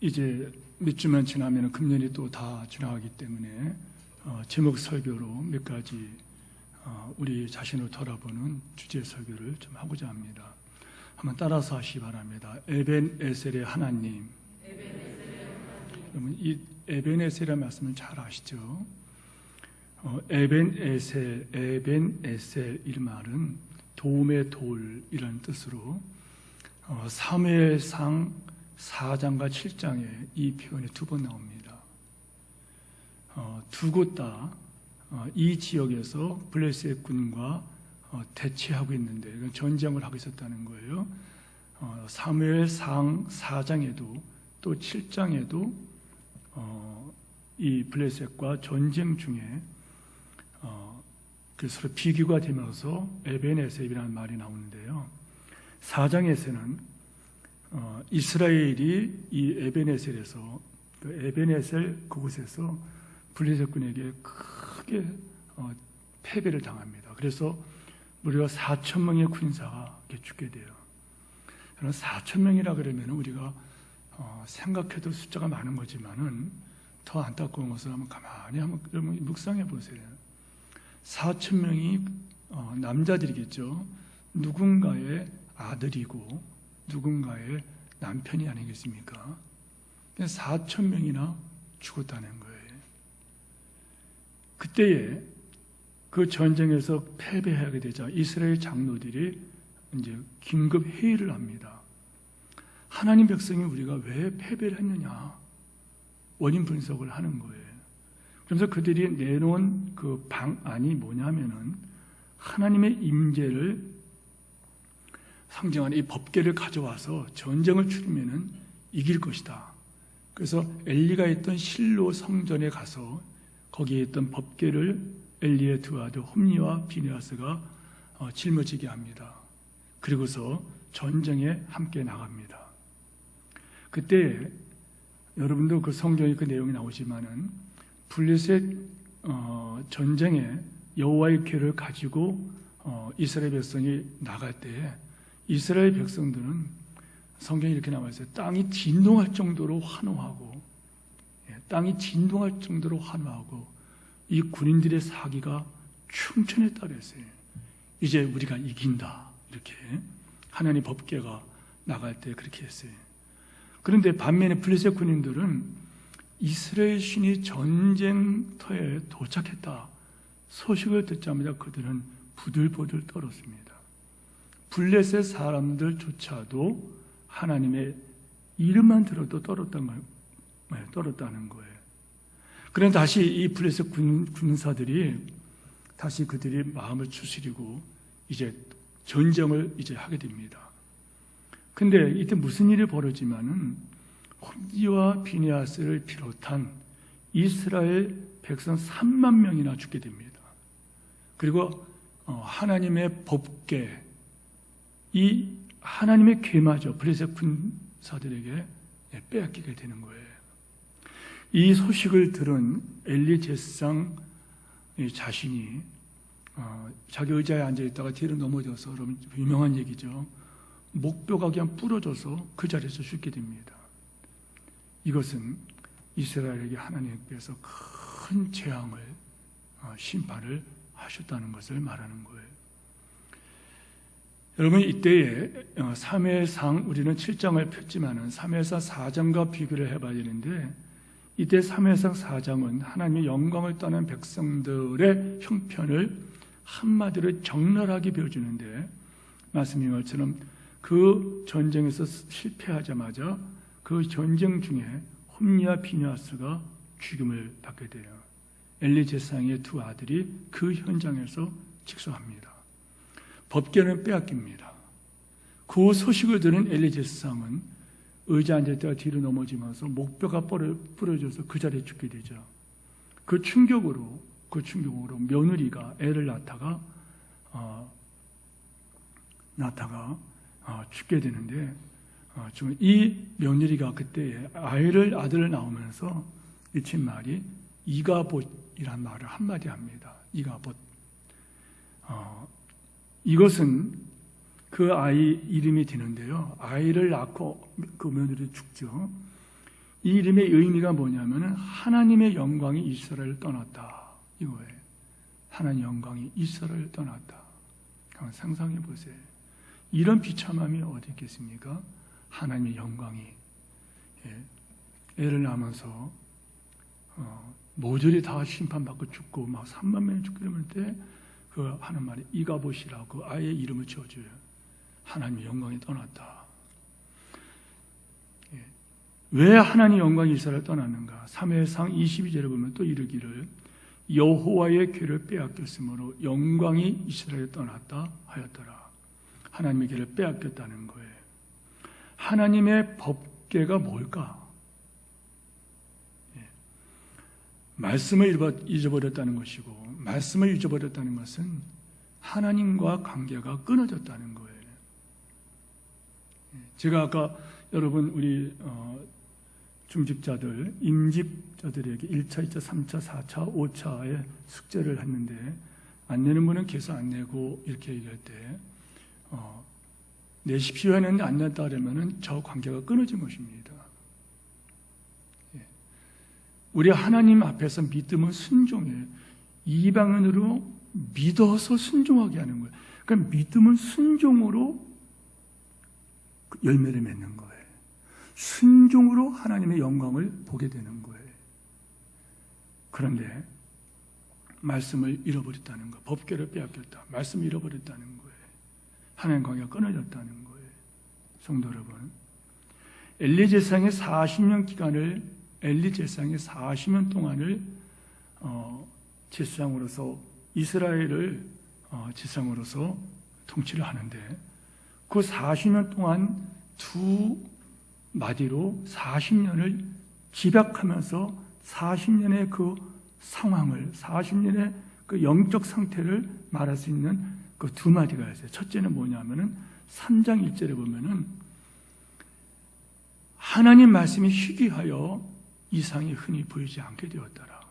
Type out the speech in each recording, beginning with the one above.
이제 몇 주만 지나면 금년이 또 다 지나가기 때문에 제목 설교로 몇 가지 우리 자신을 돌아보는 주제 설교를 좀 하고자 합니다. 한번 따라서 하시기 바랍니다. 에벤에셀의 하나님. 여러분, 이 에벤에셀이라는 말씀을 잘 아시죠? 에벤에셀 이 말은 도움의 돌이라는 뜻으로 사무엘상 4장과 7장에 이 표현이 두 번 나옵니다. 두 곳 다 이 지역에서 블레셋 군과 대치하고 있는데 전쟁을 하고 있었다는 거예요. 사무엘상 4장에도 또 7장에도 이 블레셋과 전쟁 중에 서로 비교가 되면서 에벤에셀이라는 말이 나오는데요. 4장에서는 이스라엘이 이 에벤에셀에서 에벤에셀 그곳에서 블레셋군에게 크게 패배를 당합니다. 그래서 무려 4,000명의 군사가 죽게 돼요. 4,000명이라 그러면 우리가 생각해도 숫자가 많은 거지만은 더 안타까운 것을 한번 가만히 한번 묵상해 보세요. 4,000명이 남자들이겠죠. 누군가의 아들이고 누군가의 남편이 아니겠습니까? 4,000명이나 죽었다는 거예요. 그때에 그 전쟁에서 패배하게 되자 이스라엘 장로들이 이제 긴급 회의를 합니다. 하나님 백성이 우리가 왜 패배를 했느냐 원인 분석을 하는 거예요. 그래서 그들이 내놓은 그 방안이 뭐냐면은 하나님의 임재를 상징하는 이 법궤를 가져와서 전쟁을 치르면은 이길 것이다. 그래서 엘리가 있던 실로 성전에 가서 거기에 있던 법궤를 엘리의 두 아들 홈리와 비느하스가 짊어지게 합니다. 그리고서 전쟁에 함께 나갑니다. 그때 여러분도 그 성경에 그 내용이 나오지만은 블레셋 전쟁에 여호와의 궤를 가지고 이스라엘 백성이 나갈 때에 이스라엘 백성들은 성경에 이렇게 나와 있어요. 땅이 진동할 정도로 환호하고 땅이 진동할 정도로 환호하고 이 군인들의 사기가 충천에 따랐어요. 이제 우리가 이긴다. 이렇게 하나님 법궤가 나갈 때 그렇게 했어요. 그런데 반면에 블레셋 군인들은 이스라엘 신이 전쟁터에 도착했다 소식을 듣자마자 그들은 부들부들 떨었습니다. 블레셋 사람들조차도 하나님의 이름만 들어도 떨었다는 거예요. 그런데 다시 이 블레셋 군사들이 다시 그들이 마음을 추스리고 이제 전쟁을 이제 하게 됩니다. 근데 이때 무슨 일이 벌어지면은 홈리와 비느하스를 비롯한 이스라엘 백성 3만 명이나 죽게 됩니다. 그리고 하나님의 법궤, 이 하나님의 궤마저 블레셋 군사들에게 빼앗기게 되는 거예요. 이 소식을 들은 엘리 제사장 자신이 자기 의자에 앉아있다가 뒤로 넘어져서, 여러분 유명한 얘기죠. 목뼈가 그냥 부러져서 그 자리에서 죽게 됩니다. 이것은 이스라엘에게 하나님께서 큰 재앙을 심판을 하셨다는 것을 말하는 거예요. 여러분 이때에 사무엘상 우리는 7장을 폈지만은 사무엘상 4장과 비교를 해봐야 되는데 이때 사무엘상 4장은 하나님의 영광을 떠난 백성들의 형편을 한마디로 적나라하게 보여주는데 말씀인 것처럼 그 전쟁에서 실패하자마자 그 전쟁 중에 홈리와 비느하스가 죽임을 받게 돼요. 엘리 제사장의 두 아들이 그 현장에서 직소합니다. 법궤는 빼앗깁니다. 그 소식을 들은 엘리 제사장은 의자 앉을 때가 뒤로 넘어지면서 목뼈가 부러져서 그 자리에 죽게 되죠. 그 충격으로 며느리가 애를 낳다가 죽게 되는데 이 며느리가 그때 아들을 낳으면서 이친 말이 이가봇이란 말을 한마디 합니다. 이가봇. 이것은 그 아이 이름이 되는데요. 아이를 낳고 그 며느리 죽죠. 이 이름의 의미가 뭐냐면은 하나님의 영광이 이스라엘을 떠났다 이거예요. 하나님의 영광이 이스라엘을 떠났다. 한번 상상해 보세요. 이런 비참함이 어디 있겠습니까? 하나님의 영광이 애를 낳으면서 모조리 다 심판받고 죽고 막 3만 명이 죽고 이럴 때 그 하는 말이 이가봇이라고 아이의 이름을 지어줘요. 하나님의 영광이 떠났다. 왜 하나님의 영광이 이스라엘을 떠났는가? 사무엘상 22절에 보면 또 이르기를 여호와의 궤를 빼앗겼으므로 영광이 이스라엘을 떠났다 하였더라. 하나님의 궤를 빼앗겼다는 거예요. 하나님의 법궤가 뭘까? 말씀을 잊어버렸다는 것이고, 말씀을 잊어버렸다는 것은 하나님과 관계가 끊어졌다는 거예요. 제가 아까 여러분 우리 중직자들, 임직자들에게 1차, 2차, 3차, 4차, 5차의 숙제를 했는데 안 내는 분은 계속 안 내고 이렇게 얘기할 때 내십시오 했는데 안 냈다 그러면은 저 관계가 끊어진 것입니다. 우리 하나님 앞에서 믿음은 순종이에요. 이방인으로 믿어서 순종하게 하는 거예요. 그러니까 믿음은 순종으로 열매를 맺는 거예요. 순종으로 하나님의 영광을 보게 되는 거예요. 그런데 말씀을 잃어버렸다는 거, 법궤를 빼앗겼다. 말씀을 잃어버렸다는 거예요. 하나님 관계가 끊어졌다는 거예요. 성도 여러분, 엘리 제사장의 40년 기간을 엘리 제사장의 40년 동안을 제사장으로서 이스라엘을 제사장으로서 통치를 하는데 그 40년 동안 두 마디로 40년을 집약하면서 40년의 그 상황을 40년의 그 영적 상태를 말할 수 있는 그 두 마디가 있어요. 첫째는 뭐냐면은 3장 1절에 보면은 하나님 말씀이 희귀하여 이상이 흔히 보이지 않게 되었더라.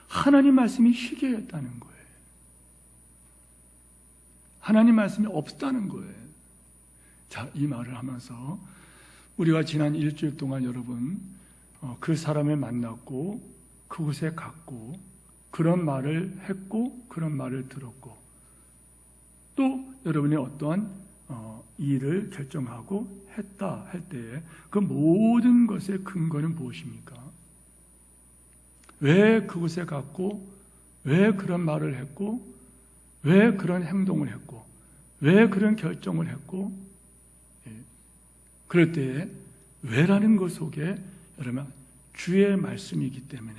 하나님 말씀이 희귀했다는 거예요. 하나님 말씀이 없다는 거예요. 자, 이 말을 하면서 우리가 지난 일주일 동안 여러분 그 사람을 만났고 그곳에 갔고 그런 말을 했고 그런 말을 들었고 또 여러분이 어떠한 일을 결정하고 했다 할 때에 그 모든 것의 근거는 무엇입니까? 왜 그곳에 갔고 왜 그런 말을 했고 왜 그런 행동을 했고 왜 그런 결정을 했고 그럴 때에 왜라는 것 속에 여러분 주의 말씀이기 때문에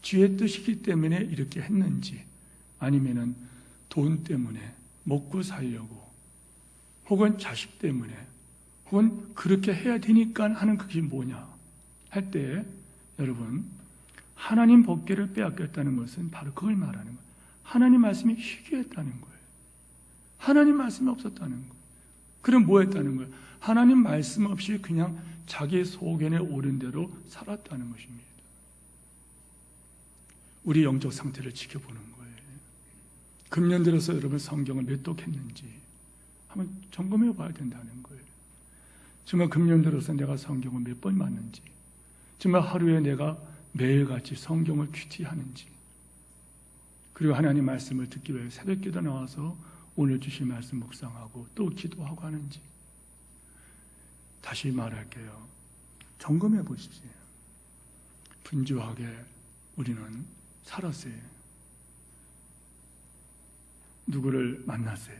주의 뜻이기 때문에 이렇게 했는지 아니면은 돈 때문에 먹고 살려고 혹은 자식 때문에 혹은 그렇게 해야 되니까 하는 그게 뭐냐 할 때 여러분 하나님 법궤를 빼앗겼다는 것은 바로 그걸 말하는 거예요. 하나님 말씀이 희귀했다는 거예요. 하나님 말씀이 없었다는 거예요. 그럼 뭐 했다는 거예요? 하나님 말씀 없이 그냥 자기 소견에 오른 대로 살았다는 것입니다. 우리 영적 상태를 지켜보는 거예요. 금년 들어서 여러분 성경을 몇 독했는지 한번 점검해 봐야 된다는 거예요. 정말 금년 들어서 내가 성경을 몇 번 봤는지 정말 하루에 내가 매일같이 성경을 큐티하는지 그리고 하나님 말씀을 듣기 위해 새벽기도 나와서 오늘 주신 말씀 묵상하고 또 기도하고 하는지 다시 말할게요. 점검해 보십시오. 분주하게 우리는 살았어요. 누구를 만났어요.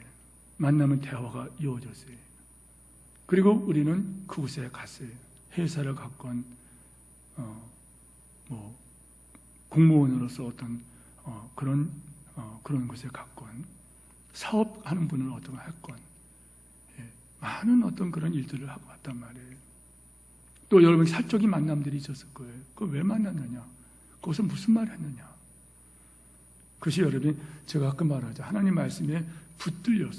만나면 대화가 이어졌어요. 그리고 우리는 그곳에 갔어요. 회사를 갔건 공무원으로서 어떤 그런 곳에 갔건 사업하는 분은 어떤 걸 했건 많은 어떤 그런 일들을 하고 왔단 말이에요. 또 여러분 사적인 만남들이 있었을 거예요. 그걸 왜 만났느냐? 거기서 무슨 말을 했느냐? 그것이 여러분이 제가 아까 말하죠. 하나님 말씀에 붙들려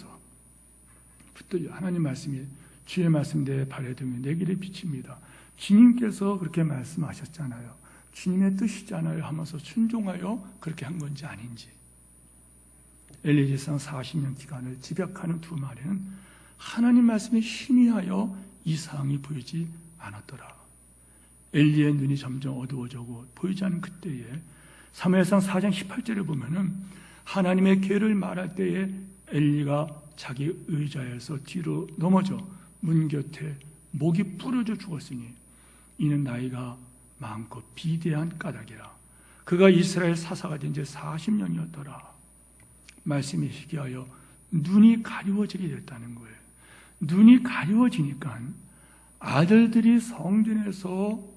하나님 말씀이 주의 말씀 내 발에 등에 내 길에 비칩니다. 주님께서 그렇게 말씀하셨잖아요. 주님의 뜻이잖아요 하면서 순종하여 그렇게 한 건지 아닌지 엘리 제사장 40년 기간을 집약하는 두 마리는 하나님 말씀에 희미하여 이상이 보이지 않았더라. 엘리의 눈이 점점 어두워지고 보이지 않는 그때에 사무엘상 4장 18절에 보면은 하나님의 계를 말할 때에 엘리가 자기 의자에서 뒤로 넘어져 문 곁에 목이 부러져 죽었으니 이는 나이가 많고 비대한 까닭이라. 그가 이스라엘 사사가 된 지 40년이었더라. 말씀이 희귀하여 눈이 가리워지게 됐다는 거예요. 눈이 가리워지니까 아들들이 성전에서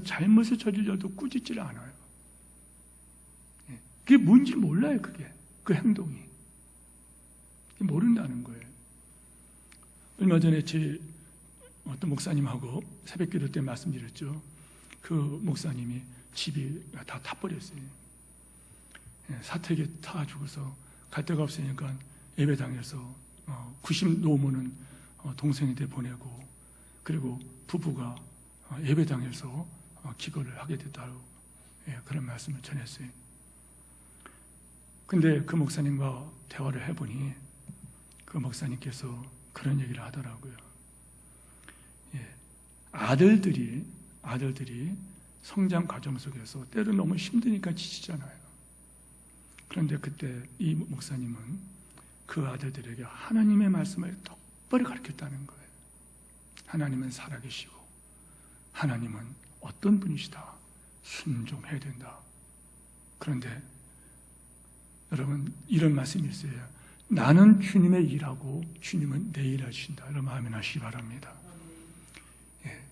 잘못을 저질러도 꾸짖지를 않아요. 그게 뭔지 몰라요. 그게 그 행동이 모른다는 거예요. 얼마 전에 제 어떤 목사님하고 새벽기도 때 말씀드렸죠. 그 목사님이 집이 다 타버렸어요. 사택에 타가지고서 갈 데가 없으니까 예배당에서 90 노무는 동생한테 보내고, 그리고 부부가 예배당에서 기거를 하게 됐다고 그런 말씀을 전했어요. 근데 그 목사님과 대화를 해보니 그 목사님께서 그런 얘기를 하더라고요. 아들들이 성장 과정 속에서 때로 너무 힘드니까 지치잖아요. 그런데 그때 이 목사님은 그 아들들에게 하나님의 말씀을 똑바로 가르쳤다는 거예요. 하나님은 살아계시고 하나님은 어떤 분이시다. 순종해야 된다. 그런데 여러분, 이런 말씀이 있어요. 나는 주님의 일하고 주님은 내 일하신다. 이런 마음이 나시기 바랍니다.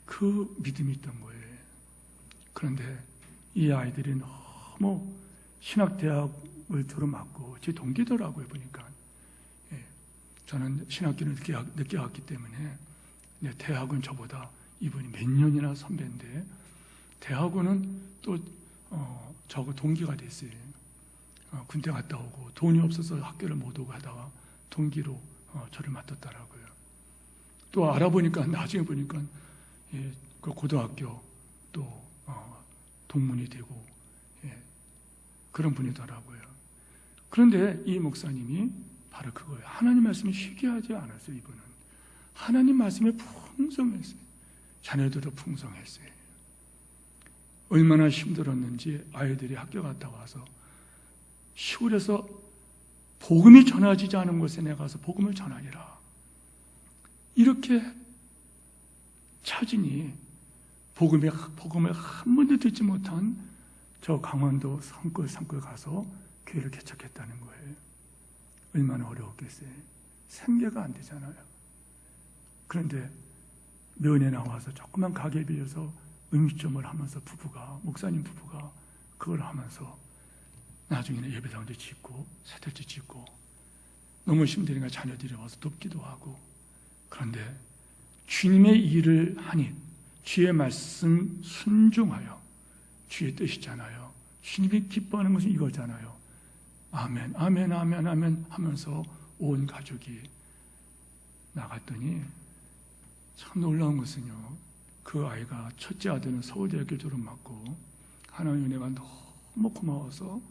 그 믿음이 있던 거예요. 그런데 이 아이들이 너무 신학대학을 들어맞고 제 동기더라고요. 보니까 저는 신학교를 늦게 갔기 때문에 대학은 저보다 이분이 몇 년이나 선배인데 대학원은 또 저하고 동기가 됐어요. 군대 갔다 오고 돈이 없어서 학교를 못 오고 하다가 동기로 저를 맡았더라고요. 또 알아보니까 나중에 보니까 그 고등학교 또 동문이 되고 그런 분이더라고요. 그런데 이 목사님이 바로 그거예요. 하나님 말씀이 희귀하지 않았어요. 이분은 하나님 말씀에 풍성했어요. 자녀들도 풍성했어요. 얼마나 힘들었는지 아이들이 학교 갔다 와서 시골에서 복음이 전해지지 않은 곳에 내가 가서 복음을 전하리라. 이렇게 찾으니 복음을 한 번도 듣지 못한 저 강원도 산골 가서 교회를 개척했다는 거예요. 얼마나 어려웠겠어요. 생계가 안 되잖아요. 그런데 면에 나와서 조그만 가게 빌려서 음식점을 하면서 목사님 부부가 그걸 하면서 나중에는 예배당도 짓고 세탁지 짓고 너무 힘드니까 자녀들이 와서 돕기도 하고. 그런데 주님의 일을 하니 주의 말씀 순종하여 주의 뜻이잖아요. 주님이 기뻐하는 것은 이거잖아요. 아멘, 아멘, 아멘, 아멘 하면서 온 가족이 나갔더니 참 놀라운 것은요, 그 아이가 첫째 아들은 서울대학교 졸업맞고 하나님 은혜가 너무 고마워서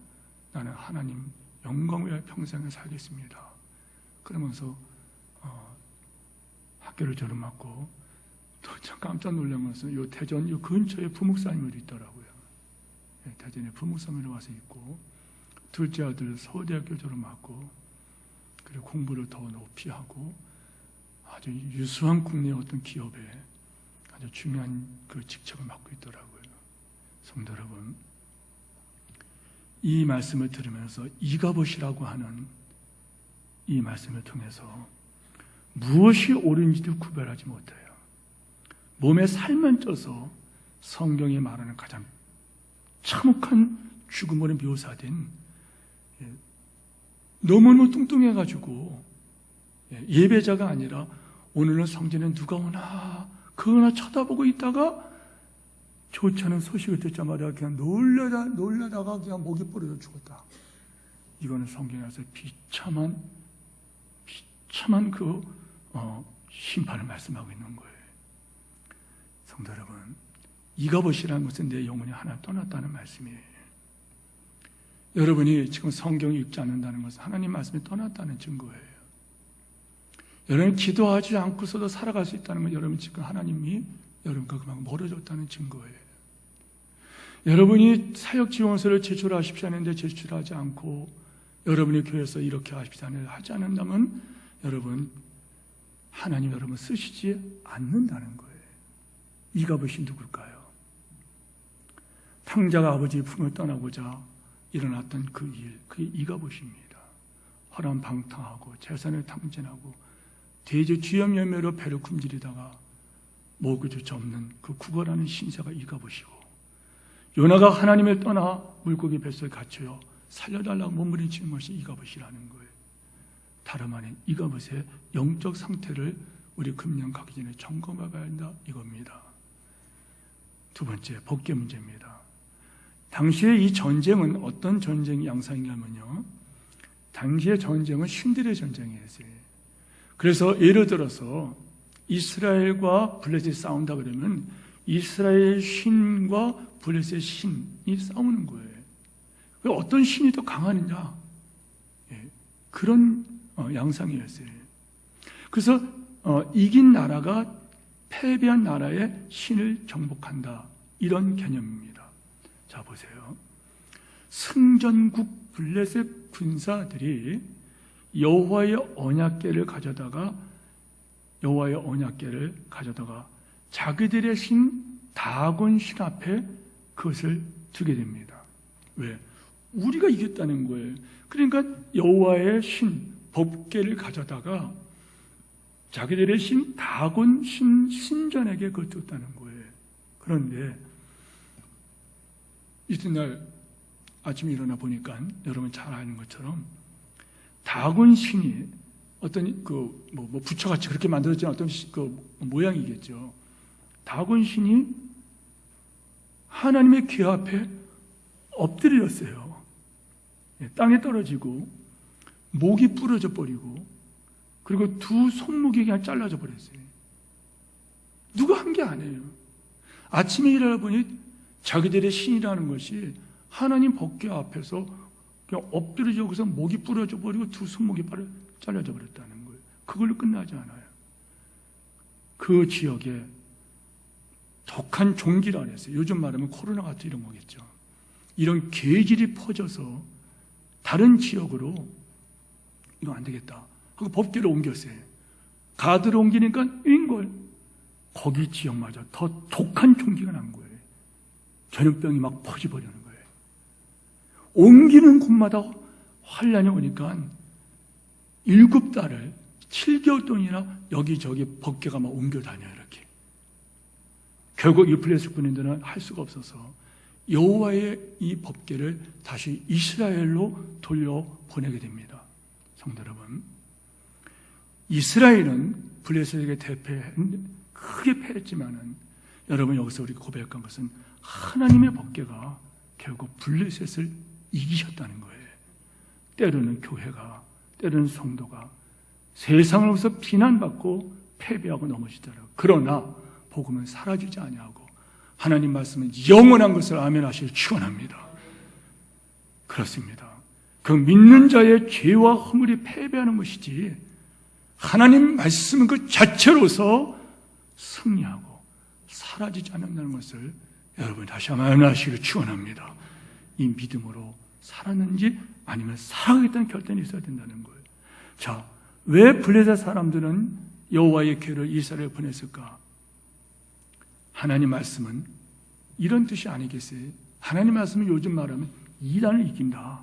나는 하나님 영광을 위하여 평생을 살겠습니다. 그러면서 학교를 졸업맞고 또 참 깜짝 놀란 것은 요 대전 요 근처에 부목사님이 있더라고요. 대전에 부목사님이 와서 있고, 둘째 아들 서울대학교 졸업맞고 그리고 공부를 더 높이 하고 아주 유수한 국내 어떤 기업에 아주 중요한 그 직책을 맡고 있더라고요. 성도 여러분, 이 말씀을 들으면서 이가봇이라고 하는 이 말씀을 통해서 무엇이 옳은지도 구별하지 못해요. 몸에 살만 쪄서 성경이 말하는 가장 참혹한 죽음으로 묘사된, 너무너무 뚱뚱해가지고 예배자가 아니라 오늘은 성전에 누가 오나 그거나 쳐다보고 있다가 좋지 않은 소식을 듣자마자 그냥 놀라다가 그냥 목이 부러져 죽었다. 이거는 성경에서 비참한 그 심판을 말씀하고 있는 거예요. 성도 여러분, 이가봇이라는 것은 내 영혼이 하나 떠났다는 말씀이에요. 여러분이 지금 성경을 읽지 않는다는 것은 하나님 말씀이 떠났다는 증거예요. 여러분 기도하지 않고서도 살아갈 수 있다는 건 여러분 지금 하나님이 여러분과 그만큼 멀어졌다는 증거예요. 여러분이 사역 지원서를 제출하십시오 하는데 제출하지 않고 여러분이 교회에서 이렇게 하십시오 하지 않는다면 여러분 하나님 여러분 쓰시지 않는다는 거예요. 이가봇이 누굴까요? 탕자가 아버지의 품을 떠나고자 일어났던 그 일, 그게 이가봇입니다. 허랑방탕하고 재산을 탕진하고 대제 주염열매로 배를 굶주리다가 먹을 줄 없는 그 구걸하는 신세가 이가봇이고, 요나가 하나님을 떠나 물고기 뱃속에 갇혀요 살려달라고 몸부림치는 것이 이가봇이라는 거예요. 다름 아닌 이가봇의 영적 상태를 우리 금년 가기 전에 점검해 봐야 한다 이겁니다. 두 번째, 법계 문제입니다. 당시에 이 전쟁은 어떤 전쟁 양상이냐면요, 당시의 전쟁은 신들의 전쟁이었어요. 그래서 예를 들어서 이스라엘과 블레셋이 싸운다 그러면 이스라엘 신과 블레셋 신이 싸우는 거예요. 어떤 신이 더 강하느냐, 그런 양상이었어요. 그래서 이긴 나라가 패배한 나라의 신을 정복한다, 이런 개념입니다. 자 보세요. 승전국 블레셋 군사들이 여호와의 언약궤를 가져다가 자기들의 신 다곤 신 앞에 그것을 두게 됩니다. 왜? 우리가 이겼다는 거예요. 그러니까 여호와의 신 법궤를 가져다가 자기들의 신 다곤 신전에게 그걸 뒀다는 거예요. 그런데 이튿날 아침에 일어나 보니까 여러분 잘 아는 것처럼 다곤 신이 어떤 부처같이 그렇게 만들어진 어떤 모양이겠죠. 다곤 신이 하나님의 궤 앞에 엎드렸어요. 땅에 떨어지고 목이 부러져 버리고 그리고 두 손목이 그냥 잘라져 버렸어요. 누가 한 게 아니에요. 아침에 일어나 보니 자기들의 신이라는 것이 하나님 법궤 앞에서 그냥 엎드려져 그래서 목이 부러져 버리고 두 손목이 잘라져 버렸다는 거예요. 그걸로 끝나지 않아요. 그 지역에 독한 종기라 그랬어요. 요즘 말하면 코로나 같은 이런 거겠죠. 이런 계질이 퍼져서 다른 지역으로 이거 안 되겠다 하고 법궤를 옮겼어요. 가드를 옮기니까 윙걸 거기 지역마저 더 독한 종기가 난 거예요. 전염병이 막 퍼져버리는 거예요. 옮기는 곳마다 환란이 오니까 7달을 7개월 동안이나 여기저기 법궤가 막 옮겨 다녀요. 이렇게 결국 이 블레셋 군인들은 할 수가 없어서 여호와의 이 법궤를 다시 이스라엘로 돌려보내게 됩니다. 성도 여러분, 이스라엘은 블레셋에게 크게 패했지만은 여러분 여기서 우리가 고백한 것은 하나님의 법궤가 결국 블레셋을 이기셨다는 거예요. 때로는 교회가, 때로는 성도가 세상으로부터 비난받고 패배하고 넘어지더라고요. 그러나 복음은 사라지지 아니하고 하나님 말씀은 영원한 것을 아멘하시길 축원합니다. 그렇습니다. 그 믿는 자의 죄와 허물이 패배하는 것이지 하나님 말씀은 그 자체로서 승리하고 사라지지 않는다는 것을 여러분 다시 한번 아멘하시길 축원합니다. 이 믿음으로 살았는지 아니면 살아가겠다는 결단이 있어야 된다는 거예요. 자, 왜 블레셋 사람들은 여호와의 궤를 이스라엘에 보냈을까? 하나님 말씀은 이런 뜻이 아니겠어요? 하나님 말씀은 요즘 말하면 이단을 이긴다.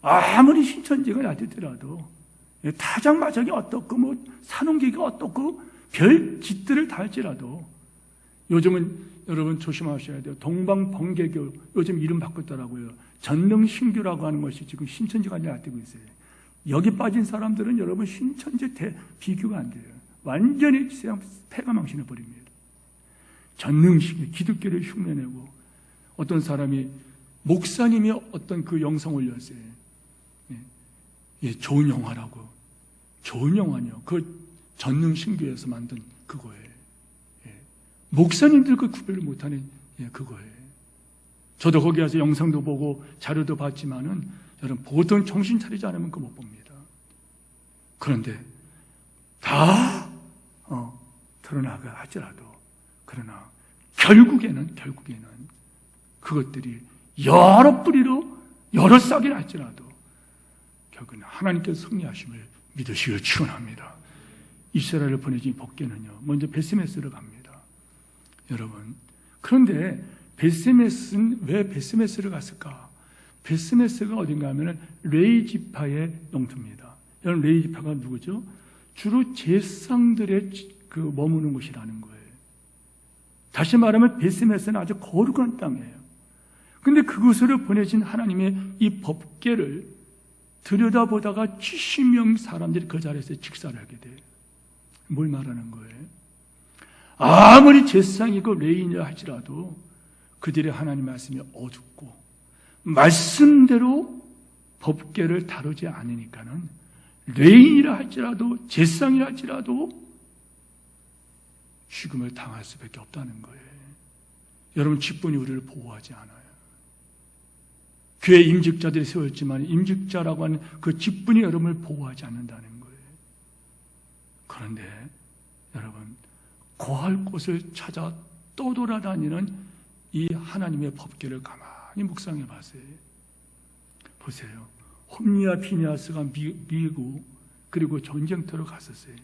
아무리 신천지가 얕을지라도 타작마작이 어떻고 산홍기가 어떻고 별 짓들을 다 할지라도 요즘은 여러분 조심하셔야 돼요. 동방번개교 요즘 이름 바꿨더라고요. 전능신교라고 하는 것이 지금 신천지가 얕들고 있어요. 여기 빠진 사람들은 여러분 신천지 비교가 안 돼요. 완전히 패가 망신해 버립니다. 전능신교, 기독교를 흉내내고 어떤 사람이 목사님이 어떤 그 영상 올렸어요. 좋은 영화라고. 좋은 영화요. 그 전능신교에서 만든 그거예요. 목사님들 그 구별을 못하는 그거예요. 저도 거기 가서 영상도 보고 자료도 봤지만은 여러분 보통 정신 차리지 않으면 그거 못 봅니다. 그런데 다 드러나가 하더라도, 그러나 결국에는 그것들이 여러 뿌리로 여러 싹이 날지라도 결국은 하나님께서 승리하심을 믿으시길 축원합니다. 이스라엘을 보내진 복개는요, 먼저 베스메스로 갑니다. 여러분, 그런데 베스메스는 왜 베스메스를 갔을까? 베스메스가 어딘가 하면 레위 지파의 영토입니다. 여러분, 레위 지파가 누구죠? 주로 제사장들의 머무는 곳이라는 거예요. 다시 말하면 베스메스는 아주 거룩한 땅이에요. 근데 그곳으로 보내진 하나님의 이 법궤를 들여다보다가 70명 사람들이 그 자리에서 직사를 하게 돼요. 뭘 말하는 거예요? 아무리 제사장이고 레위인이라 할지라도 그들의 하나님 말씀이 어둡고 말씀대로 법궤를 다루지 않으니까는 레위인이라 할지라도 제사장이라 할지라도 죽음을 당할 수밖에 없다는 거예요. 여러분, 직분이 우리를 보호하지 않아요. 교회 임직자들이 세웠지만 임직자라고 하는 그 직분이 여러분을 보호하지 않는다는 거예요. 그런데 여러분, 거할 곳을 찾아 떠돌아다니는 이 하나님의 법궤를 가만히 묵상해 봤어요. 보세요. 홈리와 피니하스가 미국 그리고 전쟁터로 갔었어요.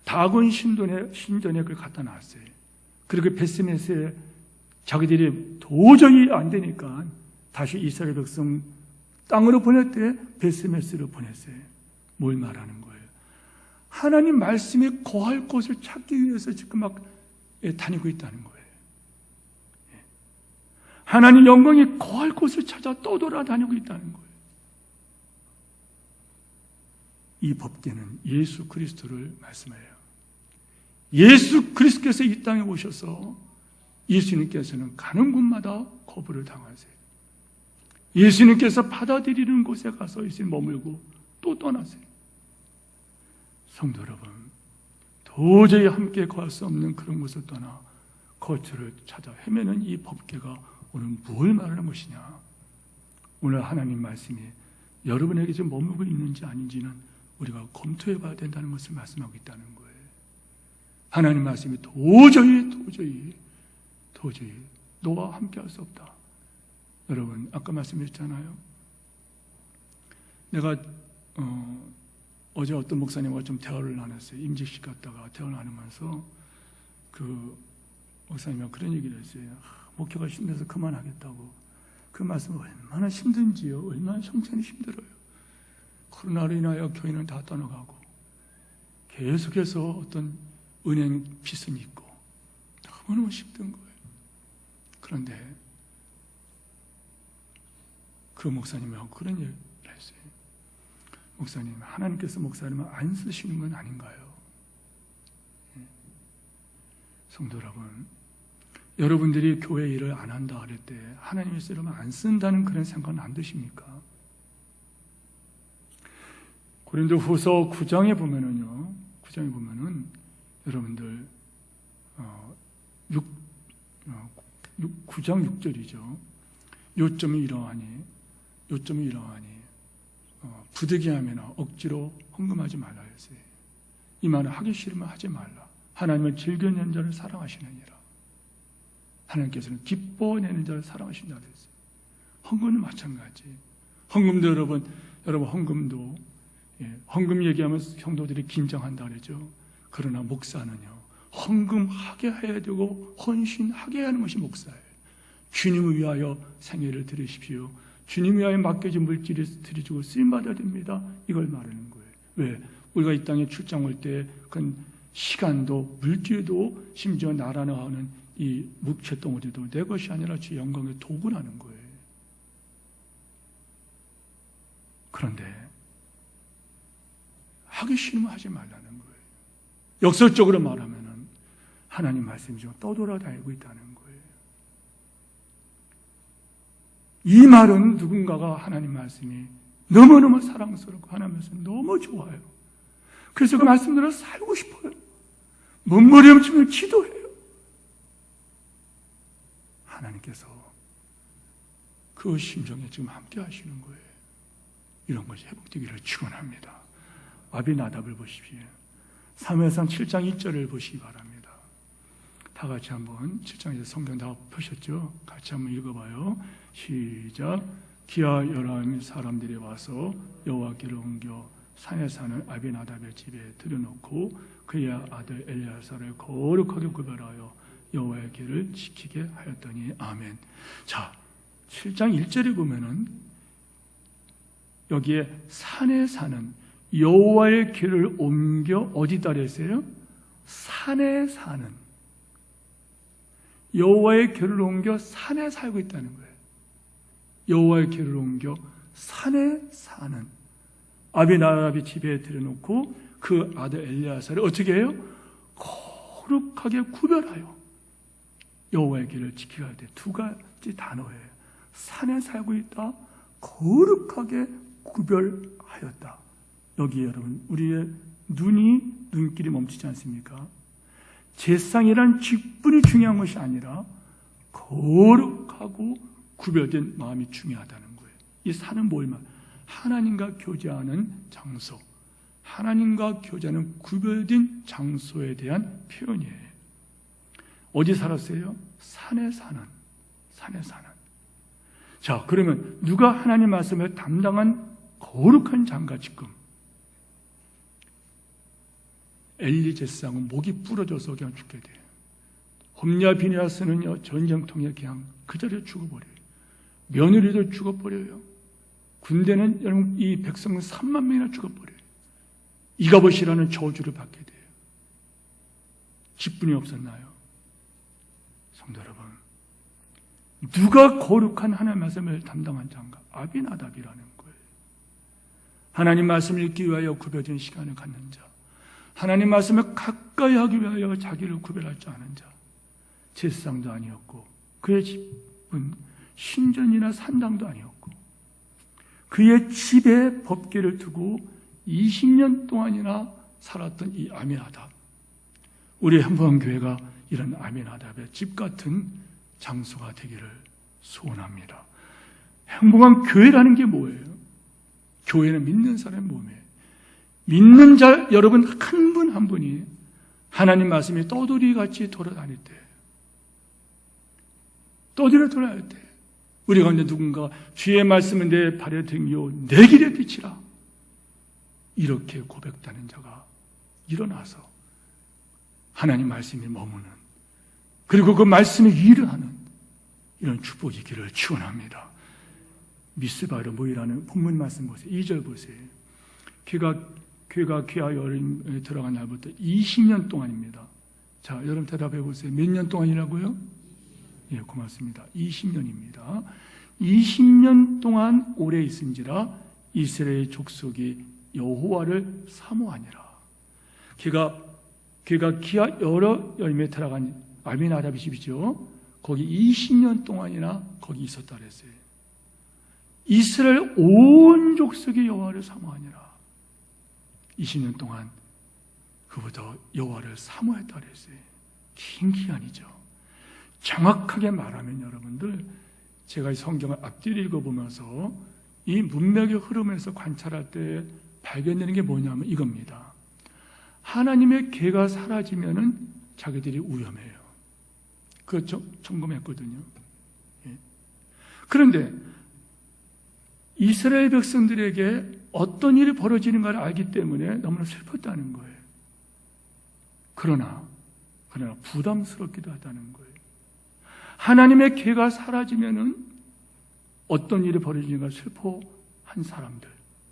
다곤 신전에 그걸 갖다 놨어요. 그리고 베스메스에 자기들이 도저히 안 되니까 다시 이스라엘 백성 땅으로 보낼 때 베스메스로 보냈어요. 뭘 말하는 거예요? 하나님 말씀에 거할 곳을 찾기 위해서 지금 막 다니고 있다는 거예요. 하나님 영광이 거할 곳을 찾아 떠돌아다니고 있다는 거예요. 이 법궤는 예수 그리스도를 말씀해요. 예수 그리스도께서 이 땅에 오셔서 예수님께서는 가는 곳마다 거부를 당하세요. 예수님께서 받아들이는 곳에 가서 예수님 머물고 또 떠나세요. 성도 여러분, 도저히 함께 거할 수 없는 그런 곳을 떠나 거처를 찾아 헤매는 이 법궤가 오늘 뭘 말하는 것이냐? 오늘 하나님 말씀이 여러분에게 지금 머물고 있는지 아닌지는 우리가 검토해 봐야 된다는 것을 말씀하고 있다는 거예요. 하나님 말씀이 도저히 너와 함께 할 수 없다. 여러분, 아까 말씀드렸잖아요. 내가 어제 어떤 목사님과 좀 대화를 나눴어요. 임직식 갔다가 대화를 나누면서 그 목사님이 그런 얘기를 했어요. 목회가 힘들어서 그만하겠다고. 그 말씀은 얼마나 힘든지요. 얼마나 형편이 힘들어요. 코로나로 인하여 교회는 다 떠나가고 계속해서 어떤 은행 빚은 있고 너무너무 힘든 거예요. 그런데 그 목사님하고 그런 얘기를 했어요. 목사님, 하나님께서 목사님을 안 쓰시는 건 아닌가요? 성도 여러분, 여러분들이 교회 일을 안 한다 그럴 때 하나님께서 여러분 안 쓴다는 그런 생각은 안 드십니까? 고린도후서 9장에 보면은요, 9장에 보면은 여러분들 9장 6절이죠. 요점이 이러하니 부득이하면 억지로 헌금하지 말라 했어요. 이 말은 하기 싫으면 하지 말라. 하나님은 즐겨내는 자를 사랑하시느니라. 하나님께서는 기뻐내는 자를 사랑하신다 그랬어요. 헌금은 마찬가지. 헌금도 여러분 헌금도 헌금 얘기하면 성도들이 긴장한다 그러죠. 그러나 목사는요, 헌금하게 해야 되고 헌신하게 하는 것이 목사예요. 주님을 위하여 생애를 드리십시오. 주님 위하여 맡겨진 물질을 드리시고 쓰임받아야 됩니다. 이걸 말하는 거예요. 왜? 우리가 이 땅에 출장 올 때 그 시간도 물질도 심지어 나라나하는 이 묵체덩어리도 내 것이 아니라 주 영광의 도구라는 거예요. 그런데 하기 싫으면 하지 말라는 거예요. 역설적으로 말하면은 하나님 말씀이 좀 떠돌아다니고 있다는 거예요. 이 말은 누군가가 하나님 말씀이 너무너무 사랑스럽고 하나님 말씀이 너무 좋아요. 그래서 그 말씀대로 살고 싶어요. 몸부림치며 기도해요. 하나님께서 그 심정에 지금 함께 하시는 거예요. 이런 것이 회복되기를 축원합니다. 아비나답을 보십시오. 사무엘상 7장 2절을 보시기 바랍니다. 다 같이 한번 7장에서 성경 다 펴셨죠? 같이 한번 읽어봐요. 시작. 기아 여러 사람들이 와서 여호와께로 옮겨 산에 사는 아비나답의 집에 들여놓고 그의 아들 엘리야사를 거룩하게 구별하여 여호와의 길을 지키게 하였더니 아멘. 자, 7장 1절에 보면은 여기에 산에 사는 여호와의 길을 옮겨 어디다 그랬어요? 산에 사는 여호와의 길을 옮겨 산에 살고 있다는 거예요. 여호와의 길을 옮겨 산에 사는 아비나답이 집에 들여놓고 그 아들 엘리야사를 어떻게 해요? 거룩하게 구별하여 여호와의 길을 지키게 할 때 두 가지 단어예요. 산에 살고 있다, 거룩하게 구별하였다. 여기 여러분 우리의 눈길이 멈추지 않습니까? 제상이란 직분이 중요한 것이 아니라 거룩하고 구별된 마음이 중요하다는 거예요. 이 산은 뭘 말? 하나님과 교제하는 장소, 하나님과 교제하는 구별된 장소에 대한 표현이에요. 어디 살았어요? 산에 사는. 자, 그러면 누가 하나님 말씀을 담당한 거룩한 장가 지금 엘리 제사장은 목이 부러져서 그냥 죽게 돼요. 홈리와 비느하스는요 전쟁통에 그냥 그 자리에 죽어버려요. 며느리도 죽어버려요. 군대는 여러분 이 백성 3만 명이나 죽어버려요. 이가봇이라는 저주를 받게 돼요. 직분이 없었나요? 성도 여러분, 누가 거룩한 하나님 말씀을 담당한 자인가? 아비나답이라는 거예요. 하나님 말씀을 읽기 위하여 구별된 시간을 갖는 자, 하나님 말씀을 가까이 하기 위하여 자기를 구별할 줄 아는 자, 제사장도 아니었고 그의 집은 신전이나 산당도 아니었고 그의 집에 법궤를 두고 20년 동안이나 살았던 이 아비나답, 우리 한복교회가 이런 아비나답의 집 같은 장소가 되기를 소원합니다. 행복한 교회라는 게 뭐예요? 교회는 믿는 사람의 몸이에요. 믿는 자 여러분 한 분 한 분이 하나님 말씀이 떠돌이같이 돌아다닐 때, 떠돌이 돌아다닐 때 우리 가운데 누군가 주의 말씀은 내 발에 등이요 내 길에 빛이라 이렇게 고백하는 자가 일어나서 하나님 말씀이 머무는, 그리고 그 말씀에 일을 하는 이런 축복이 있기를 축원합니다. 미스바로 모이라는 본문 말씀 보세요. 2절 보세요. 그가 귀하 여름에 들어간 날부터 20년 동안입니다. 자, 여러분 대답해 보세요. 몇 년 동안이라고요? 예, 고맙습니다. 20년입니다. 20년 동안 오래 있은지라 이스라엘 족속이 여호와를 사모하니라. 그가 기하 여러 여름에 들어간 아비나답의 집이죠. 거기 20년 동안이나 거기 있었다 그랬어요. 이스라엘 온 족속이 여호와를 사모하니라. 20년 동안 그보다 여호와를 사모했다 그랬어요. 긴 기간이죠. 정확하게 말하면 여러분들, 제가 이 성경을 앞뒤로 읽어보면서 이 문맥의 흐름에서 관찰할 때 발견되는 게 뭐냐면 이겁니다. 하나님의 계가 사라지면은 자기들이 위험해요. 그거 점검했거든요. 예. 그런데 이스라엘 백성들에게 어떤 일이 벌어지는가를 알기 때문에 너무나 슬펐다는 거예요. 그러나 부담스럽기도 하다는 거예요. 하나님의 계가 사라지면은 어떤 일이 벌어지는가 슬퍼한 사람들,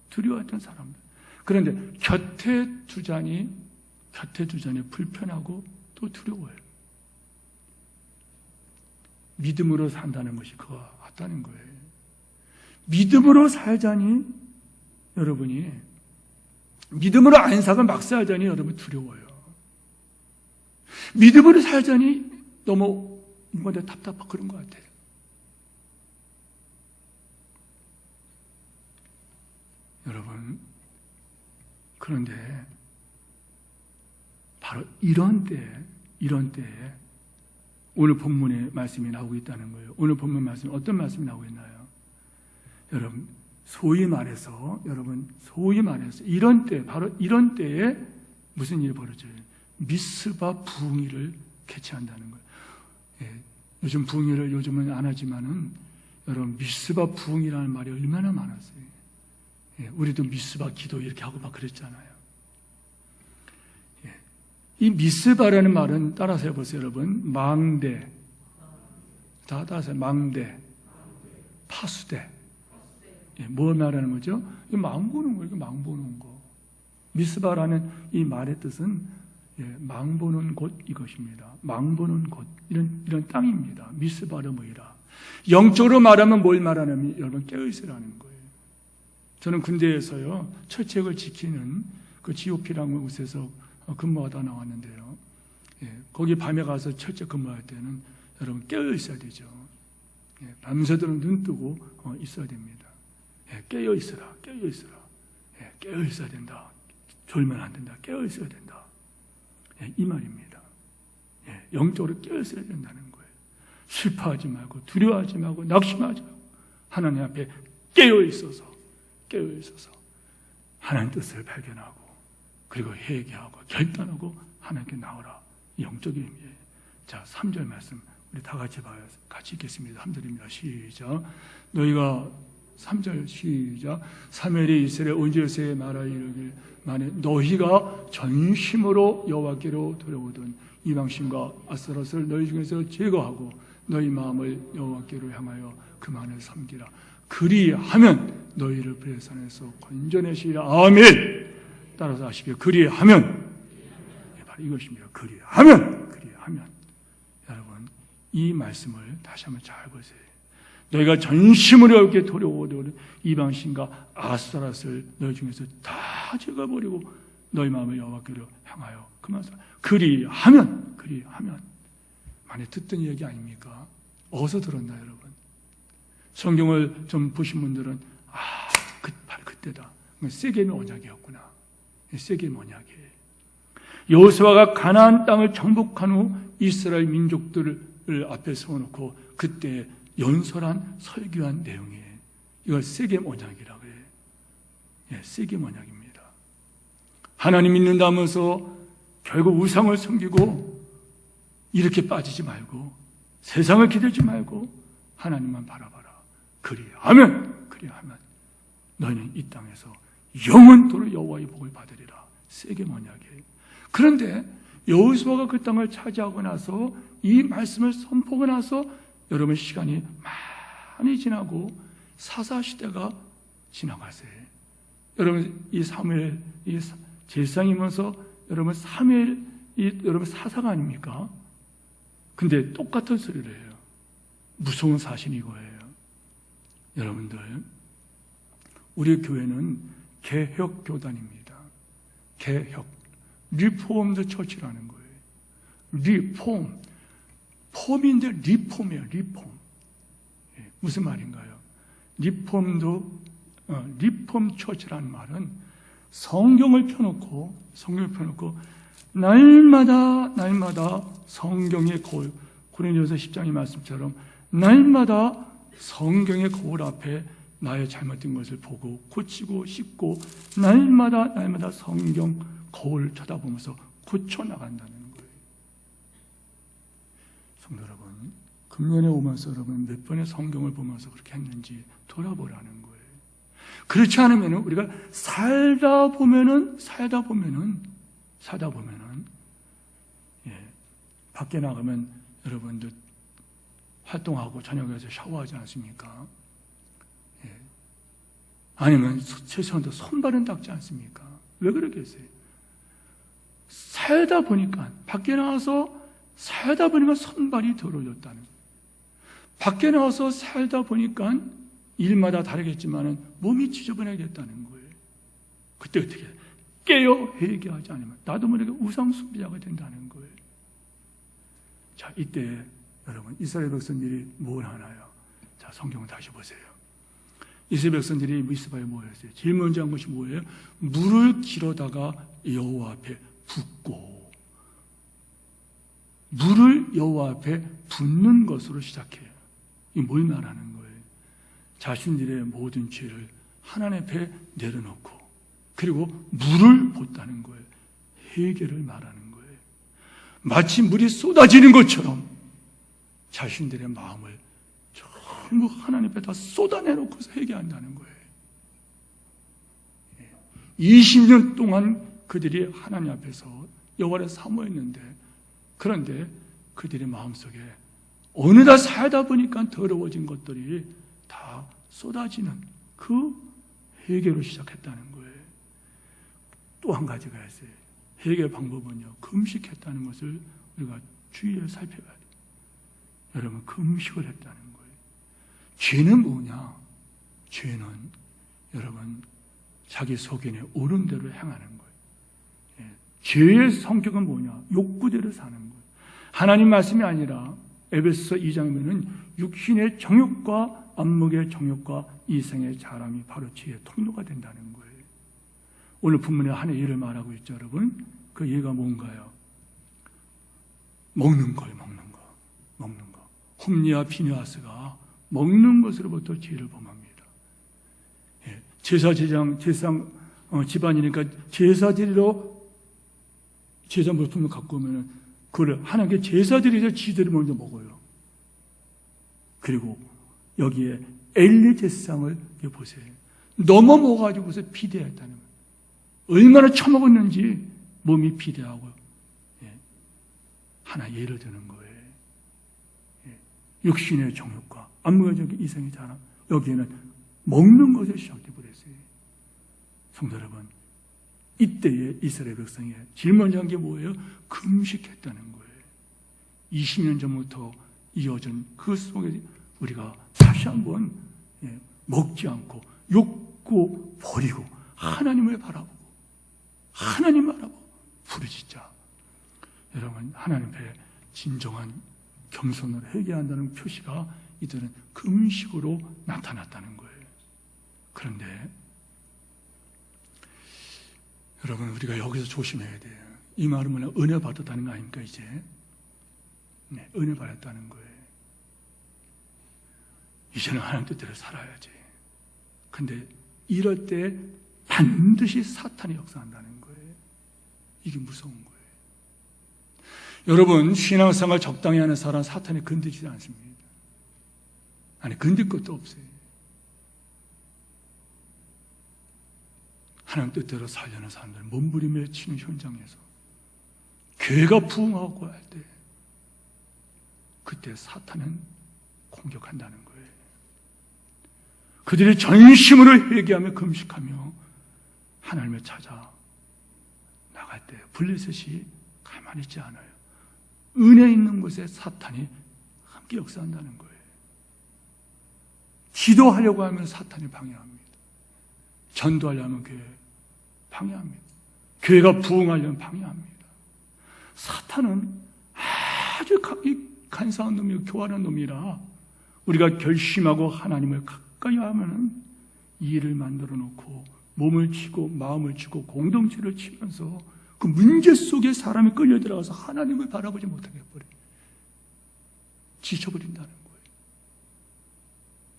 두려워했던 사람들. 그런데 곁에 두자니 불편하고 또 두려워요. 믿음으로 산다는 것이 그와 같다는 거예요. 믿음으로 살자니 여러분이, 믿음으로 안 살고 막 살자니 여러분 두려워요. 믿음으로 살자니 너무 뭔가 답답하고 그런 것 같아요. 여러분, 그런데 바로 이런 때에 오늘 본문의 말씀이 나오고 있다는 거예요. 오늘 본문 말씀 어떤 말씀이 나오고 있나요? 여러분, 소위 말해서 이런 때, 바로 이런 때에 무슨 일이 벌어져요? 미스바 부흥회를 개최한다는 거예요. 예, 요즘 부흥회를 요즘은 안 하지만은 여러분 미스바 부흥이라는 말이 얼마나 많았어요. 예, 우리도 미스바 기도 이렇게 하고 막 그랬잖아요. 예, 이 미스바라는 말은 따라서 해보세요, 여러분. 망대, 다 따라서 망대, 파수대. 예, 뭘 말하는 거죠? 이 망보는 거, 이거 망보는 거. 미스바라는 이 말의 뜻은 망보는 곳 이것입니다. 망보는 곳, 이런 땅입니다. 미스바르 뭐이라. 영적으로 말하면 뭘 말하냐면 여러분 깨어있으라는 거예요. 저는 군대에서요 철책을 지키는 그 GOP라는 곳에서 근무하다 나왔는데요. 거기 밤에 가서 철책 근무할 때는 여러분 깨어있어야 되죠. 밤새도록 눈 뜨고 있어야 됩니다. 깨어있으라, 깨어있으라. 깨어있어야 된다. 졸면 안 된다. 깨어있어야 된다. 이 말입니다. 영적으로 깨어있어야 된다는 거예요. 슬퍼하지 말고 두려워하지 말고 낙심하지 말고 하나님 앞에 깨어있어서 하나님 뜻을 발견하고 그리고 회개하고 결단하고 하나님께 나오라. 영적인 의미예요. 자, 3절 말씀 우리 다 같이 봐요. 같이 읽겠습니다. 3절입니다. 시작. 너희가 3절 시작. 사무엘이 이스라엘 온 지역에 말하여 이르길 만에 너희가 전심으로 여호와께로 돌아오던 이방신과 아스타롯을 너희 중에서 제거하고 너희 마음을 여호와께로 향하여 그만을 섬기라. 그리하면 너희를 불의산에서 건져내시리라. 아멘. 따라서 하시길. 그리하면 바로 이것입니다. 그리하면 여러분 이 말씀을 다시 한번 잘 보세요. 너희가 전심으로 여호와께 돌아오던 이방신과 아스타롯을 너희 중에서 다 제거버리고 너희 마음을 여호와께로 향하여 그만 그리하면 많이 듣던 얘기 아닙니까? 어디서 들었나 여러분? 성경을 좀 보신 분들은 바로 그때다. 세겜의 언약이었구나. 세겜의 언약이에요. 여호수아가 가나안 땅을 정복한 후 이스라엘 민족들을 앞에 세워놓고 그때 연설한 설교한 내용이에요. 이걸 세겜 언약이라고 해요. 세겜 언약입니다. 하나님 믿는다면서 결국 우상을 섬기고 이렇게 빠지지 말고 세상을 기대지 말고 하나님만 바라봐라. 그리하면 너희는 이 땅에서 영원토록 여호와의 복을 받으리라. 세겜 언약이에요. 그런데 여호수아가 그 땅을 차지하고 나서 이 말씀을 선포하고 나서 여러분 시간이 많이 지나고 사사시대가 지나가세요. 여러분 이 사무엘 이 제사장이면서 여러분 사무엘 여러분 사사가 아닙니까? 근데 똑같은 소리를 해요. 무서운 사실이 이거예요. 여러분들 우리 교회는 개혁교단입니다. 개혁 리폼드 처치라는 거예요. 리폼 폼인데 리폼이에요. 리폼. 무슨 말인가요? 리폼 처치라는 말은 성경을 펴놓고 날마다 성경의 거울, 고린도서 10장의 말씀처럼 날마다 성경의 거울 앞에 나의 잘못된 것을 보고 고치고 씻고 날마다 성경 거울을 쳐다보면서 고쳐나간다는 거예요. 성도 여러분, 금년에 오면서 여러분 몇 번의 성경을 보면서 그렇게 했는지 돌아보라는 거예요. 그렇지 않으면 우리가 살다 보면은 밖에 나가면 여러분들 활동하고 저녁에서 샤워하지 않습니까? 아니면 최소한도 손발은 닦지 않습니까? 왜 그러겠어요? 살다 보니까 밖에 나와서 살다 보니까 손발이 더러워졌다는 거예요. 밖에 나와서 살다 보니까 일마다 다르겠지만 몸이 지저분해졌다는 거예요. 그때 어떻게 깨어 회개하지 않으면 나도 모르게 우상숭배자가 된다는 거예요. 자, 이때 여러분 이스라엘 백성들이 뭘 하나요? 자, 성경을 다시 보세요. 이스라엘 백성들이 미스바에 모였어요. 제일 먼저 한 것이 뭐예요? 물을 길어다가 여호와 앞에 붓고 물을 여호와 앞에 붓는 것으로 시작해요. 이 뭘 말하는 거예요? 자신들의 모든 죄를 하나님 앞에 내려놓고 그리고 물을 붓다는 거예요. 회개를 말하는 거예요. 마치 물이 쏟아지는 것처럼 자신들의 마음을 전부 하나님 앞에 다 쏟아내놓고서 회개한다는 거예요. 20년 동안 그들이 하나님 앞에서 여호와를 사모했는데, 그런데 그들의 마음속에 어느덧 살다 보니까 더러워진 것들이 다 쏟아지는 그 회개로 시작했다는 거예요. 또 한 가지가 있어요. 회개 방법은요, 금식했다는 것을 우리가 주의해 살펴야 돼요. 여러분, 금식을 했다는 거예요. 죄는 뭐냐? 죄는 여러분 자기 속인에 옳은 대로 행하는 거예요. 죄의 성격은 뭐냐? 욕구대로 사는 거예요. 하나님 말씀이 아니라 에베소서 2장에는 육신의 정욕과 안목의 정욕과 이생의 자랑이 바로 죄의 통로가 된다는 거예요. 오늘 본문에 하나의 예를 말하고 있죠, 여러분. 그 예가 뭔가요? 먹는 거예요, 먹는 거. 먹는 거. 홈리와 비느하스가 먹는 것으로부터 죄를 범합니다. 제사장 집안이니까 제사드리러 제사 물품을 갖고 오면 그걸 하나님께 제사드리자 지들이 먼저 먹어요. 그리고 여기에 엘리 제사장을 보세요. 넘어 먹어가지고서 비대했다는 거예요. 얼마나 처먹었는지 몸이 비대하고 하나 예를 드는 거예요. 육신의 정욕과 안목의 이생의 자랑, 여기에는 먹는 것에 시작돼 버렸어요. 성도 여러분, 이때의 이스라엘 백성이 제일 먼저 한 게 뭐예요? 금식했다는 거예요. 20년 전부터 이어진 그 속에 우리가 다시 한번 먹지 않고 욕구 버리고 하나님을 바라보고 하나님 바라보고 부르짖자. 여러분, 하나님 앞에 진정한 겸손으로 회개한다는 표시가 이들은 금식으로 나타났다는 거예요. 그런데 여러분, 우리가 여기서 조심해야 돼요. 이 말은 뭐냐? 은혜 받았다는 거 아닙니까 이제? 네, 은혜 받았다는 거예요. 이제는 하나님 뜻대로 살아야지. 근데 이럴 때 반드시 사탄이 역사한다는 거예요. 이게 무서운 거예요. 여러분, 신앙생활 적당히 하는 사람 사탄이 건드리지 않습니다. 아니, 건들 것도 없어요. 하나님 뜻대로 살려는 사람들 몸부림에 치는 현장에서 교회가 부흥하고 할 때 그때 사탄은 공격한다는 거예요. 그들이 전심으로 회개하며 금식하며 하나님을 찾아 나갈 때 블레셋이 가만히 있지 않아요. 은혜 있는 곳에 사탄이 함께 역사한다는 거예요. 기도하려고 하면 사탄이 방해합니다. 전도하려면 교회 방해합니다. 교회가 부흥하려면 방해합니다. 사탄은 아주 간사한 놈이고 교활한 놈이라 우리가 결심하고 하나님을 가까이 하면은 일을 만들어 놓고 몸을 치고 마음을 치고 공동체를 치면서 그 문제 속에 사람이 끌려 들어가서 하나님을 바라보지 못하게 해버려요. 지쳐버린다는 거예요.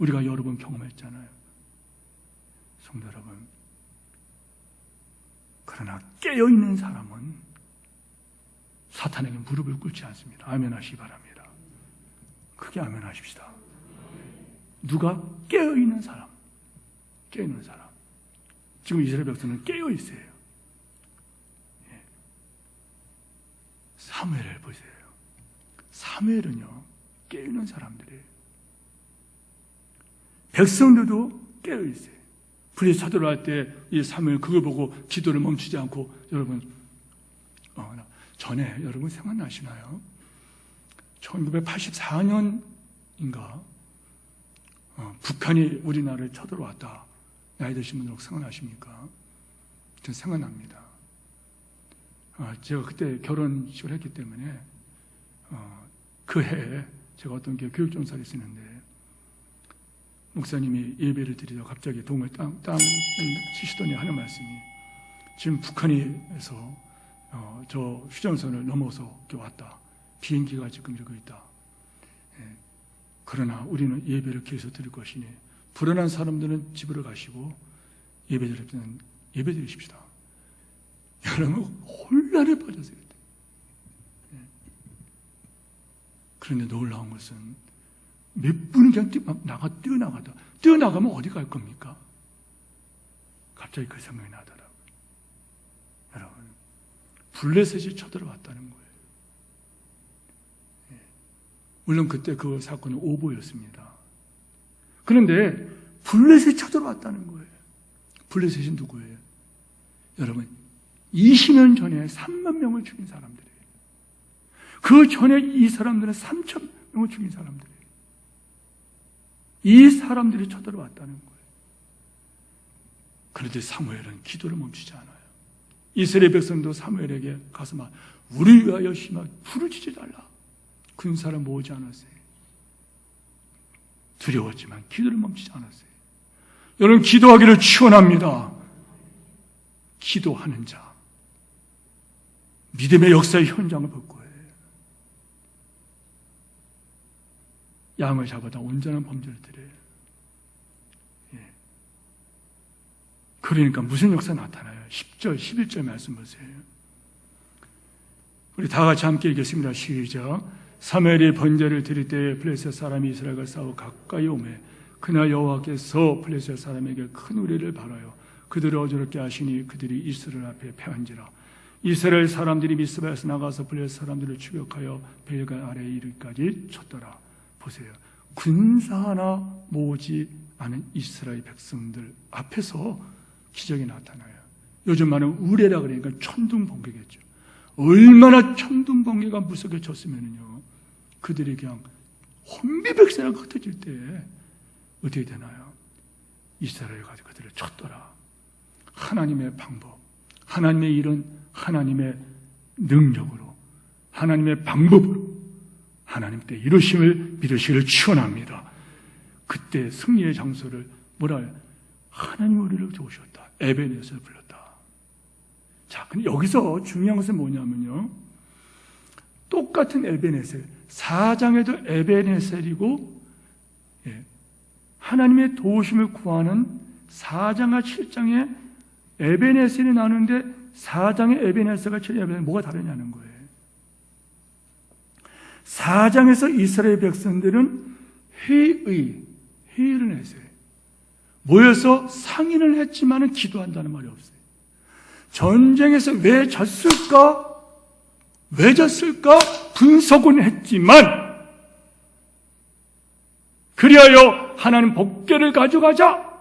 우리가 여러 번 경험했잖아요. 성도 여러분, 그러나 깨어있는 사람은 사탄에게 무릎을 꿇지 않습니다. 아멘 하시기 바랍니다. 크게 아멘 하십시다. 누가 깨어있는 사람, 깨어있는 사람. 지금 이스라엘 백성은 깨어있어요. 사무엘을 보세요. 사무엘은요, 깨어있는 사람들이에요. 백성들도 깨어있어요. 불이 쳐들어갈 때 이 사무엘 그걸 보고 기도를 멈추지 않고, 여러분, 전에 여러분 생각나시나요? 1984년인가 북한이 우리나라를 쳐들어왔다. 나이 드신 분들 혹 생각나십니까? 전 생각납니다. 제가 그때 결혼식을 했기 때문에 그 해에 제가 어떤 교육종사를 했었는데 목사님이 예배를 드리다 갑자기 동을 땅 치시더니 하는 말씀이, 지금 북한에서 저 휴전선을 넘어서 이렇게 왔다. 비행기가 지금 이러고 있다. 그러나 우리는 예배를 계속 드릴 것이니 불안한 사람들은 집으로 가시고 예배 드릴 때는 예배 드리십시다. 여러분 혼란에 빠졌어요. 그런데 놀라운 것은 몇 분이 그냥 뛰어나가면 어디 갈 겁니까? 갑자기 그 생각이 나더라고요. 여러분, 블레셋이 쳐들어왔다는 거예요. 물론 그때 그 사건은 오보였습니다. 그런데 블레셋이 쳐들어왔다는 거예요. 블레셋이 누구예요? 여러분, 20년 전에 3만 명을 죽인 사람들이에요. 그 전에 이 사람들은 3천 명을 죽인 사람들이에요. 이 사람들이 쳐들어왔다는 거예요. 그런데 사무엘은 기도를 멈추지 않아요. 이스라엘 백성도 사무엘에게 가서 막 우리 위하여 심하게 부르짖어 달라. 군사를 모으지 않았어요. 두려웠지만 기도를 멈추지 않았어요. 여러분, 기도하기를 축원합니다. 기도하는 자, 믿음의 역사의 현장을 볼 거예요. 양을 잡아다 온전한 범죄를 드려요. 그러니까 무슨 역사가 나타나요? 10절, 11절 말씀 보세요. 우리 다 같이 함께 읽겠습니다. 시작. 사무엘이 번제를 드릴 때에 블레셋 사람이 이스라엘과 싸워 가까이 오매 그날 여호와께서 블레셋 사람에게 큰 우레를 발하여 그들을 어지럽게 하시니 그들이 이스라엘 앞에 패한지라. 이스라엘 사람들이 미스바에서 나가서 블레셋 사람들을 추격하여 벨갈 아래에 이르기까지 쳤더라. 보세요. 군사 하나 모으지 않은 이스라엘 백성들 앞에서 기적이 나타나요. 요즘 말은 우레라 그러니까 천둥번개겠죠. 얼마나 천둥번개가 무섭게 쳤으면요, 그들이 그냥 혼비백산하고 흩어질 때 어떻게 되나요? 이스라엘 가지고 그들을 쳤더라. 하나님의 방법, 하나님의 일은 하나님의 능력으로, 하나님의 방법으로 하나님 때 이루심을 믿으시기를 축원합니다. 그때 승리의 장소를 뭐라 해요? 하나님 우리를 도우셨다. 에베네셀을 불렀다. 자, 근데 여기서 중요한 것은 뭐냐면요, 똑같은 에베네셀, 4장에도 에베네셀이고, 하나님의 도우심을 구하는 4장과 7장에 에베네셀이 나오는데 4장의 에베네셀과 7장의 에베네셀 뭐가 다르냐는 거예요. 4장에서 이스라엘 백성들은 회의를 했어요. 모여서 상의를 했지만은 기도한다는 말이 없어요. 전쟁에서 왜 졌을까 분석은 했지만, 그리하여 하나님 법궤를 가져가자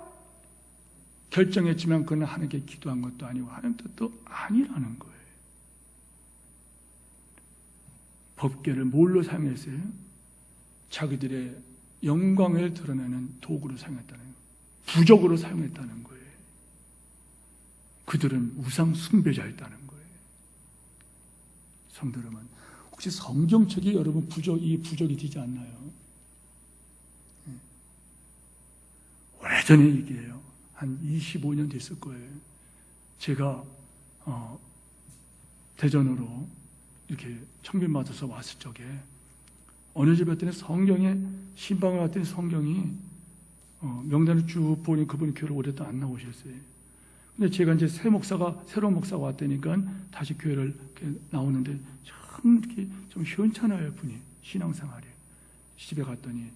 결정했지만 그는 하나님께 기도한 것도 아니고 하나님 뜻도 아니라는 거예요. 법궤를 뭘로 사용했어요? 자기들의 영광을 드러내는 도구로 사용했다는 거예요. 부적으로 사용했다는 거예요. 그들은 우상 숭배자였다는 거예요. 성도 여러분, 혹시 성경책이 여러분 이 부적이 되지 않나요? 오래전에 얘기해요. 한 25년 됐을 거예요. 제가 대전으로 이렇게 청빈 받아서 왔을 적에 어느 집에 갔더니 성경에 신방을 갔더니 성경이 명단을 쭉 보니 그분이 교회를 오랫동안 안 나오셨어요. 근데 제가 이제 새로운 목사가 왔다니까 다시 교회를 이렇게 나오는데 참 이렇게 좀 시원찮아요, 분이. 신앙생활이. 집에 갔더니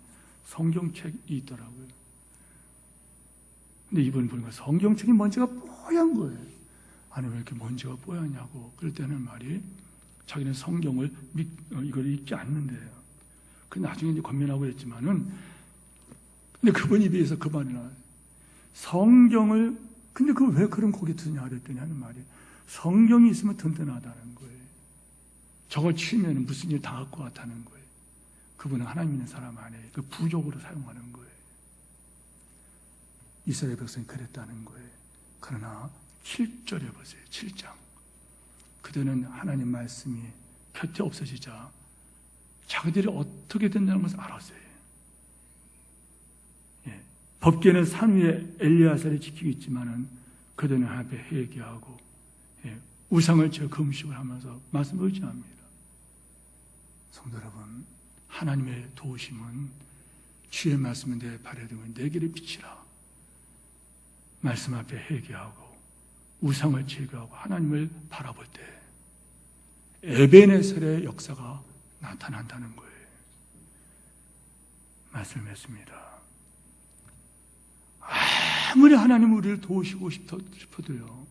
성경책이 있더라고요. 근데 이분 보니까 성경책이 먼지가 뽀얀 거예요. 아니, 왜 이렇게 먼지가 뽀얗냐고. 그럴 때는 말이 자기는 성경을 이걸 읽지 않는데요. 그 나중에 이제 권면하고 그랬지만은, 근데 그분 입에서 그 말이 나와요. 성경을, 근데 그 왜 그런 고개 드냐 그랬더니 하는 말이, 성경이 있으면 든든하다는 거예요. 저걸 치면 무슨 일 당할 것 같다는 거예요. 그분은 하나님 있는 사람 아니에요. 그 부족으로 사용하는 거예요. 이스라엘 백성이 그랬다는 거예요. 그러나 7절에 보세요. 7장. 그들은 하나님 말씀이 곁에 없어지자 자기들이 어떻게 된다는 것을 알았어요. 법궤는 산 위에 엘리야살이 지키고 있지만은 그들은 하나님 앞에 회개하고 우상을 저 금식을 하면서 말씀을 의지합니다. 성도 여러분, 하나님의 도우심은 주의 말씀은 내 발에 두고 내 길을 비치라. 말씀 앞에 회개하고 우상을 제거하고 하나님을 바라볼 때 에베네셀의 역사가 나타난다는 거예요. 말씀했습니다. 아무리 하나님 우리를 도우시고 싶어도요,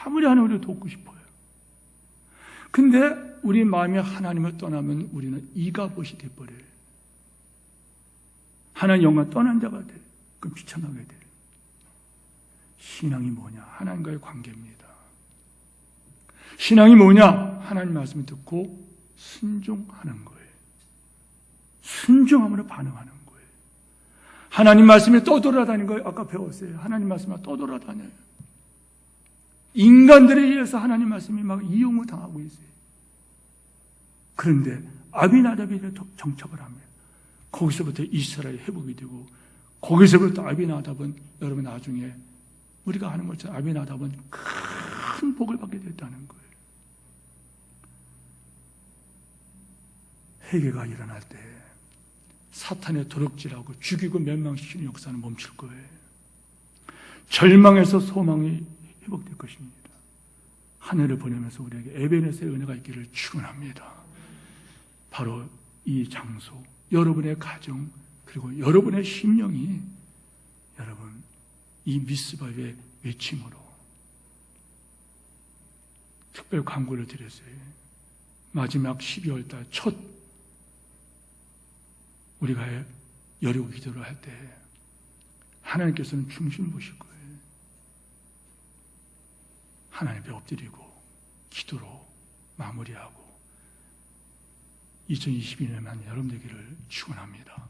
아무리 하나님 우리를 돕고 싶어요. 근데 우리 마음이 하나님을 떠나면 우리는 이가봇이 돼버려요. 하나님 영광 떠난 자가 돼. 그럼 비참하게 돼. 신앙이 뭐냐? 하나님과의 관계입니다. 신앙이 뭐냐? 하나님 말씀을 듣고 순종하는 거예요. 순종함으로 반응하는 거예요. 하나님 말씀에 떠돌아다니는 거예요. 아까 배웠어요. 하나님 말씀에 떠돌아다녀요. 인간들에 의해서 하나님 말씀이 막 이용을 당하고 있어요. 그런데 아비나답이 정착을 합니다. 거기서부터 이스라엘이 회복이 되고, 거기서부터 아비나답은 여러분 나중에 우리가 하는 것처럼 아비나답은 큰 복을 받게 됐다는 거예요. 회개가 일어날 때 사탄의 도둑질하고 죽이고 멸망시키는 역사는 멈출 거예요. 절망에서 소망이 회복될 것입니다. 하늘을 보내면서 우리에게 에베네셀의 은혜가 있기를 축원합니다. 바로 이 장소, 여러분의 가정, 그리고 여러분의 심령이 여러분 이 미스바의 외침으로 특별 광고를 드렸어요. 마지막 12월달 첫 우리가 여리고 기도를 할 때 하나님께서는 중심 보실 거예요. 하나님 앞에 엎드리고 기도로 마무리하고 2022년에만 여러분 되기를 축원합니다.